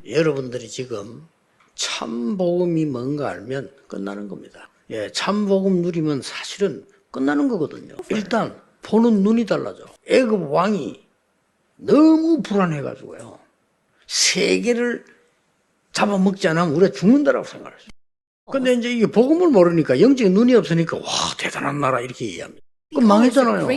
여러분들이 지금 참복음이 뭔가 알면 끝나는 겁니다. 예, 참복음 누리면 사실은 끝나는 거거든요. 일단 보는 눈이 달라져. 애굽 왕이 너무 불안해가지고요. 세계를 잡아먹지 않으면 우리가 죽는다라고 생각했어요. 근데 이제 이게 복음을 모르니까 영적인 눈이 없으니까 와 대단한 나라 이렇게 얘기합니다. 그럼 망했잖아요.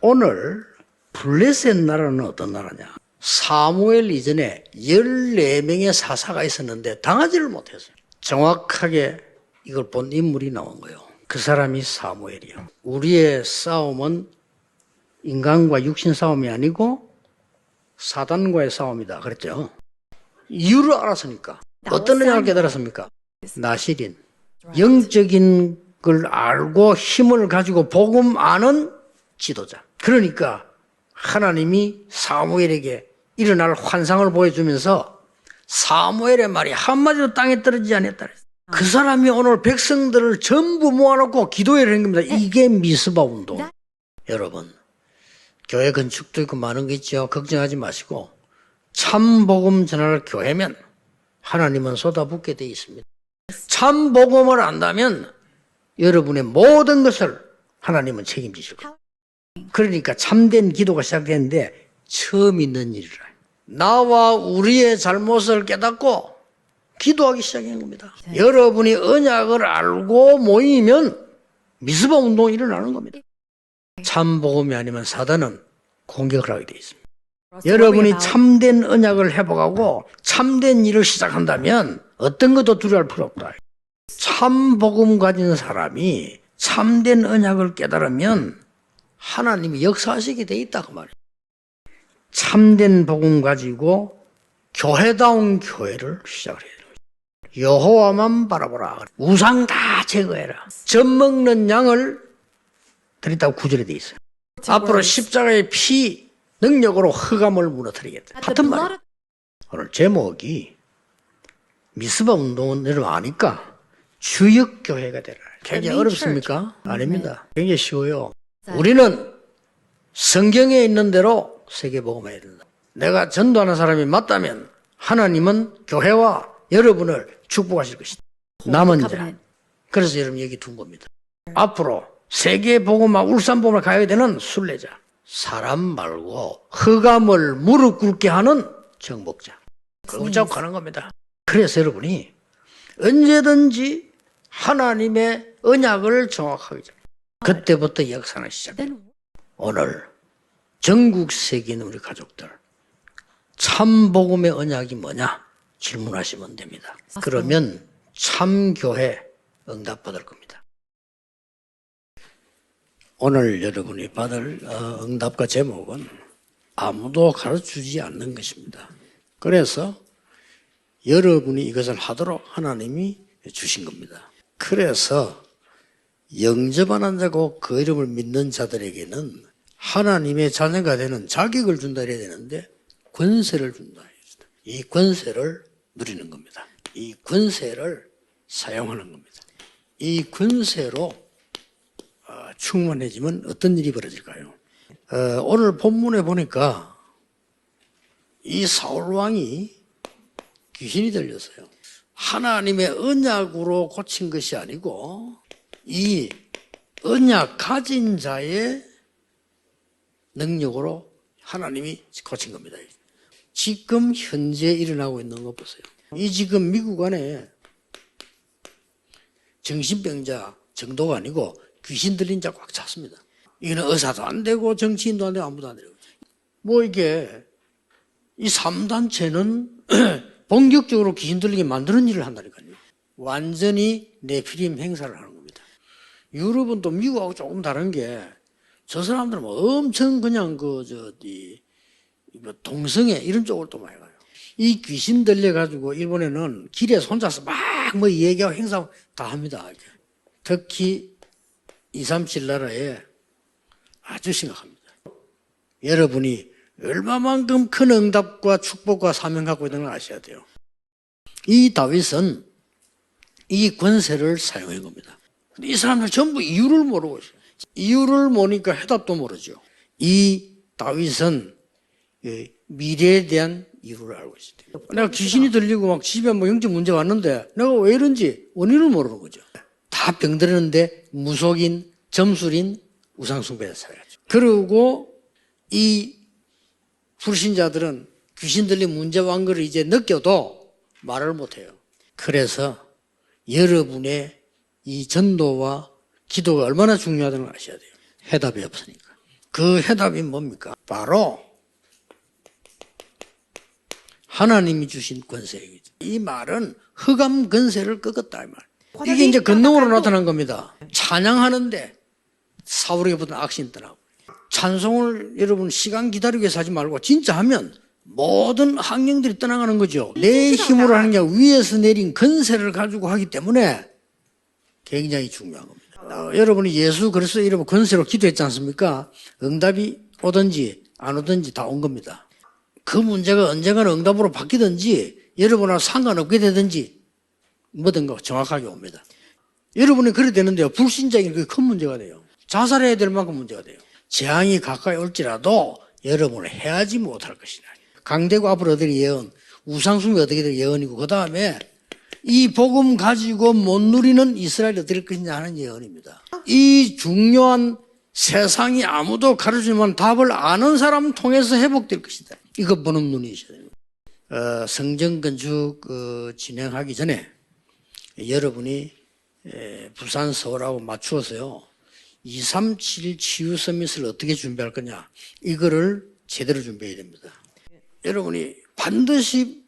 오늘 블레셋 나라는 어떤 나라냐? 사무엘 이전에 14명의 사사가 있었는데 당하지를 못했어요. 정확하게 이걸 본 인물이 나온 거예요. 그 사람이 사무엘이요. 우리의 싸움은 인간과 육신 싸움이 아니고 사단과의 싸움이다 그랬죠. 이유를 알았으니까. 어떤 영향을 깨달았습니까? 나실인. 영적인 걸 알고 힘을 가지고 복음 아는 지도자. 그러니까 하나님이 사무엘에게 일어날 환상을 보여주면서 사무엘의 말이 한마디도 땅에 떨어지지 않았다. 그 사람이 오늘 백성들을 전부 모아놓고 기도회를 한 겁니다. 이게 미스바 운동. 여러분, 교회 건축도 있고 많은 게 있죠. 걱정하지 마시고 참 복음 전할 교회면 하나님은 쏟아붓게 되어 있습니다. 참 복음을 안다면 여러분의 모든 것을 하나님은 책임지실 거예요. 그러니까 참된 기도가 시작되는데 처음 있는 일이라. 나와 우리의 잘못을 깨닫고 기도하기 시작한 겁니다. 여러분이 언약을 알고 모이면 미스바 운동이 일어나는 겁니다. 참 복음이 아니면 사단은 공격을 하게 되어 있습니다. 여러분이 참된 언약을 회복하고 참된 일을 시작한다면 어떤 것도 두려워할 필요 없다. 참 복음 가진 사람이 참된 언약을 깨달으면 하나님이 역사하시게 돼 있다 그 말이에요. 참된 복음 가지고 교회다운 교회를 시작을 해야 돼요. 여호와만 바라보라. 우상 다 제거해라. 젖 먹는 양을 드린다고 구절에 돼 있어요. 앞으로 십자가의 피 능력으로 흑암을 무너뜨리겠다. 같은 말이에요. 오늘 제목이 미스바 운동은 여러분 아니까 주역교회가 되라. 굉장히 어렵습니까? 아닙니다. 굉장히 쉬워요. 우리는 성경에 있는 대로 세계복음해야 된다. 내가 전도하는 사람이 맞다면 하나님은 교회와 여러분을 축복하실 것이다. 남은 자. 그래서 여러분 여기 둔 겁니다. 앞으로 세계복음화 울산복음을 가야 되는 순례자. 사람 말고 흑암을 무릎 꿇게 하는 정복자. 그거 붙잡고 가는 겁니다. 그래서 여러분이 언제든지 하나님의 언약을 정확하게 잡아요. 그때부터 역사는 시작돼요. 오늘 전국 세계 있는 우리 가족들 참복음의 언약이 뭐냐 질문하시면 됩니다. 그러면 참교회 응답받을 겁니다. 오늘 여러분이 받을 응답과 제목은 아무도 가르쳐주지 않는 것입니다. 그래서 여러분이 이것을 하도록 하나님이 주신 겁니다. 그래서 영접하는 자고 그 이름을 믿는 자들에게는 하나님의 자녀가 되는 자격을 준다 해야 되는데 권세를 준다. 이 권세를 누리는 겁니다. 이 권세를 사용하는 겁니다. 이 권세로 충만해지면 어떤 일이 벌어질까요? 오늘 본문에 보니까 이 사울 왕이 귀신이 들렸어요. 하나님의 언약으로 고친 것이 아니고 이 언약 가진 자의 능력으로 하나님이 고친 겁니다. 지금 현재 일어나고 있는 거 보세요. 이 지금 미국 안에 정신병자 정도가 아니고 귀신 들린 자 꽉 찼습니다. 이거는 의사도 안 되고 정치인도 안 되고 아무도 안 되고. 뭐 이게 이 3단체는 본격적으로 귀신 들리게 만드는 일을 한다니까요. 완전히 네피림 행사를 하는 겁니다. 유럽은 또 미국하고 조금 다른 게 저 사람들은 뭐 엄청 그냥 동성애 이런 쪽으로 또 많이 가요. 이 귀신 들려가지고 일본에는 길에서 혼자서 막 뭐 얘기하고 행사 다 합니다. 특히 237 나라에 아주 심각합니다. 여러분이 얼마만큼 큰 응답과 축복과 사명 갖고 있는 걸 아셔야 돼요. 이 다윗은 이 권세를 사용한 겁니다. 근데 이 사람들 전부 이유를 모르고 있어요. 이유를 모르니까 해답도 모르죠. 이 다윗은 미래에 대한 이유를 알고 있어요. 내가 귀신이 들리고 막 집에 뭐 영적 문제가 왔는데 내가 왜 이런지 원인을 모르는 거죠. 다 병들었는데 무속인, 점술인, 우상숭배에 살아가죠. 그리고 이 불신자들은 귀신 들린 문제 왔는 걸 이제 느껴도 말을 못해요. 그래서 여러분의 이 전도와 기도가 얼마나 중요하다는 걸 아셔야 돼요. 해답이 없으니까. 그 해답이 뭡니까? 바로 하나님이 주신 권세이죠. 이 말은 흑암 권세를 꺾었다 이 말. 이게 이제 권능으로 나타난 겁니다. 찬양하는데 사울에게 붙은 악신 떠나고, 찬송을 여러분 시간 기다리기 위해서 하지 말고 진짜 하면 모든 학령들이 떠나가는 거죠. 내 힘으로 하는 게 위에서 내린 권세를 가지고 하기 때문에 굉장히 중요한 겁니다. 여러분이 예수 그리스도 이름 권세로 기도했지 않습니까? 응답이 오든지 안 오든지 다 온 겁니다. 그 문제가 언젠가는 응답으로 바뀌든지 여러분하고 상관없게 되든지 뭐든 거 정확하게 옵니다. 여러분이 그래 되는데요. 불신자에게는 그게 큰 문제가 돼요. 자살해야 될 만큼 문제가 돼요. 재앙이 가까이 올지라도 여러분을 해하지 못할 것이다. 강대국 앞으로 얻을 예언, 우상숭배 어떻게 될 예언이고, 그 다음에 이 복음 가지고 못 누리는 이스라엘이 어떻게 될 것이냐 하는 예언입니다. 이 중요한 세상이 아무도 가르치지 못하는 답을 아는 사람 통해서 회복될 것이다. 이거 보는 눈이 있어야 됩니다. 성전 건축 진행하기 전에 여러분이 부산, 서울하고 맞추어서요. 237 치유 서밋을 어떻게 준비할 거냐. 이거를 제대로 준비해야 됩니다. 여러분이 반드시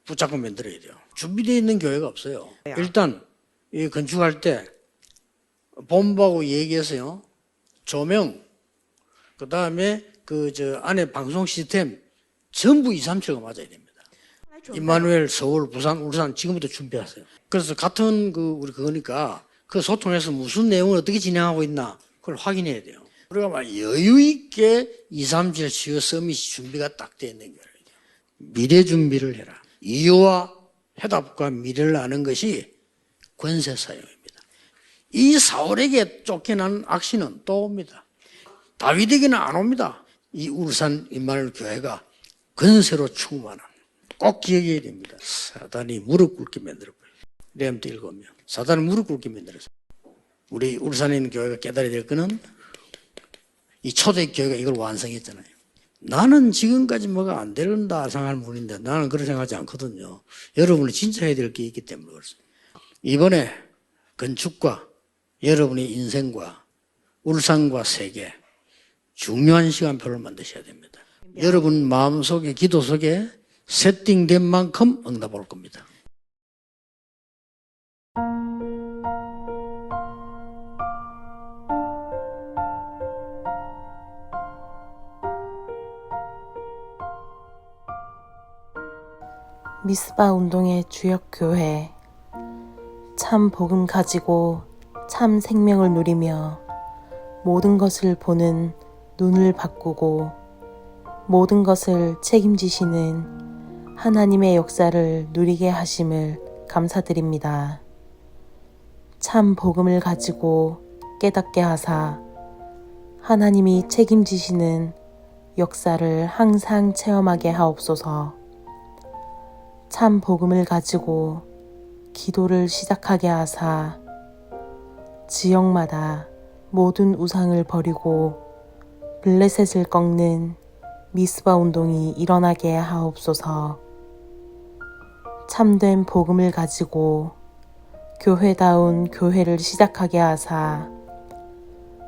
붙잡고 만들어야 돼요. 준비되어 있는 교회가 없어요. 일단 이 건축할 때 본부하고 얘기해서요. 조명, 그 다음에 안에 방송 시스템 전부 237가 맞아야 됩니다. 임마누엘, 서울, 부산, 울산 지금부터 준비하세요. 그래서 같은 우리 그거니까 그 소통해서 무슨 내용을 어떻게 진행하고 있나 그걸 확인해야 돼요. 우리가 막 여유 있게 237 치유 서밋이 준비가 딱 되어 있는 거예요. 미래 준비를 해라. 이유와 해답과 미래를 아는 것이 권세 사용입니다. 이 사울에게 쫓겨난 악신은 또 옵니다. 다윗에게는 안 옵니다. 이 울산 임마누엘 교회가 권세로 충만한, 꼭 기억해야 됩니다. 사단이 무릎 꿇게 만들어버려요. 레암트 7명. 사단을 무릎 꿇게 만들었어요. 우리 울산에 있는 교회가 깨달아야 될 거는 이 초대교회가 이걸 완성했잖아요. 나는 지금까지 뭐가 안 되는다 생각할 분인데 나는 그렇게 생각하지 않거든요. 여러분이 진짜 해야 될 게 있기 때문에 그렇습니다. 이번에 건축과 여러분의 인생과 울산과 세계 중요한 시간표를 만드셔야 됩니다. 여러분 마음속에 기도 속에 세팅된 만큼 응답 올 겁니다. 미스바 운동의 주역 교회, 참 복음 가지고 참 생명을 누리며 모든 것을 보는 눈을 바꾸고 모든 것을 책임지시는 하나님의 역사를 누리게 하심을 감사드립니다. 참 복음을 가지고 깨닫게 하사 하나님이 책임지시는 역사를 항상 체험하게 하옵소서. 참 복음을 가지고 기도를 시작하게 하사 지역마다 모든 우상을 버리고 블레셋을 꺾는 미스바 운동이 일어나게 하옵소서. 참된 복음을 가지고 교회다운 교회를 시작하게 하사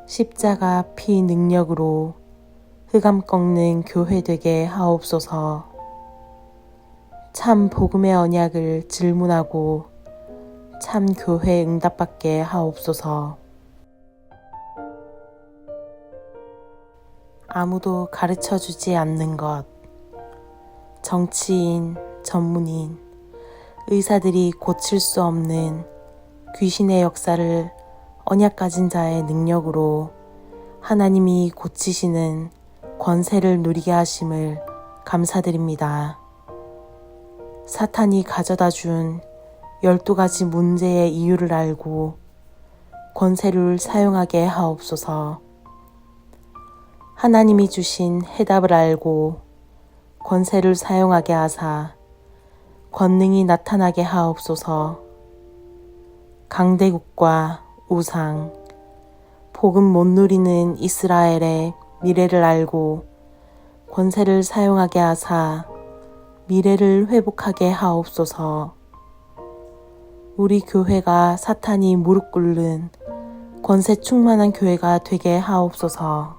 십자가 피 능력으로 흑암 꺾는 교회 되게 하옵소서. 참 복음의 언약을 질문하고 참 교회 응답받게 하옵소서. 아무도 가르쳐주지 않는 것, 정치인, 전문인, 의사들이 고칠 수 없는 귀신의 역사를 언약 가진 자의 능력으로 하나님이 고치시는 권세를 누리게 하심을 감사드립니다. 사탄이 가져다 준 12가지 문제의 이유를 알고 권세를 사용하게 하옵소서. 하나님이 주신 해답을 알고 권세를 사용하게 하사 권능이 나타나게 하옵소서. 강대국과 우상, 복음 못 누리는 이스라엘의 미래를 알고 권세를 사용하게 하사 미래를 회복하게 하옵소서. 우리 교회가 사탄이 무릎 꿇는 권세 충만한 교회가 되게 하옵소서.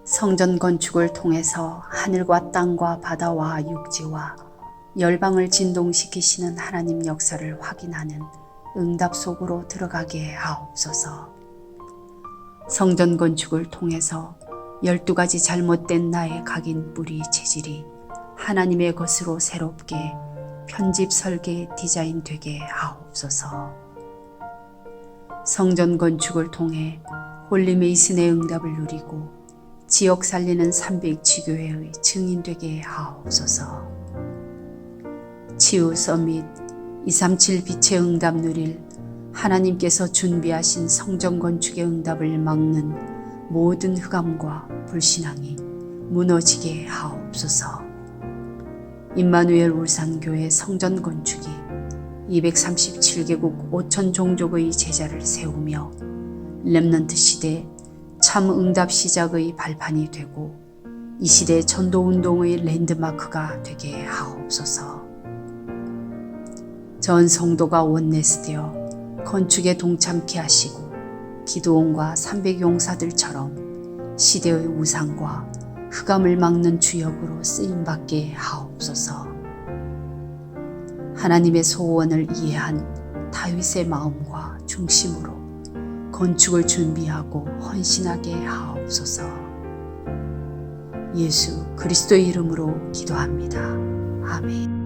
성전 건축을 통해서 하늘과 땅과 바다와 육지와 열방을 진동시키시는 하나님 역사를 확인하는 응답 속으로 들어가게 하옵소서. 성전 건축을 통해서 12가지 잘못된 나의 각인 뿌리 체질이 하나님의 것으로 새롭게 편집 설계 디자인 되게 하옵소서. 성전 건축을 통해 홀리메이슨의 응답을 누리고 지역 살리는 300지교회의 증인 되게 하옵소서. 치유 서밋 237 빛의 응답 누릴 하나님께서 준비하신 성전 건축의 응답을 막는 모든 흑암과 불신앙이 무너지게 하옵소서. 임마누엘 울산교회 성전 건축이 237개국 5천 종족의 제자를 세우며 렘넌트 시대 참 응답 시작의 발판이 되고 이 시대 전도운동의 랜드마크가 되게 하옵소서. 전 성도가 원내스되어 건축에 동참케 하시고 기드온과 300용사들처럼 시대의 우상과 흑암을 막는 주역으로 쓰임받게 하옵소서. 하나님의 소원을 이해한 다윗의 마음과 중심으로 건축을 준비하고 헌신하게 하옵소서. 예수 그리스도의 이름으로 기도합니다. 아멘.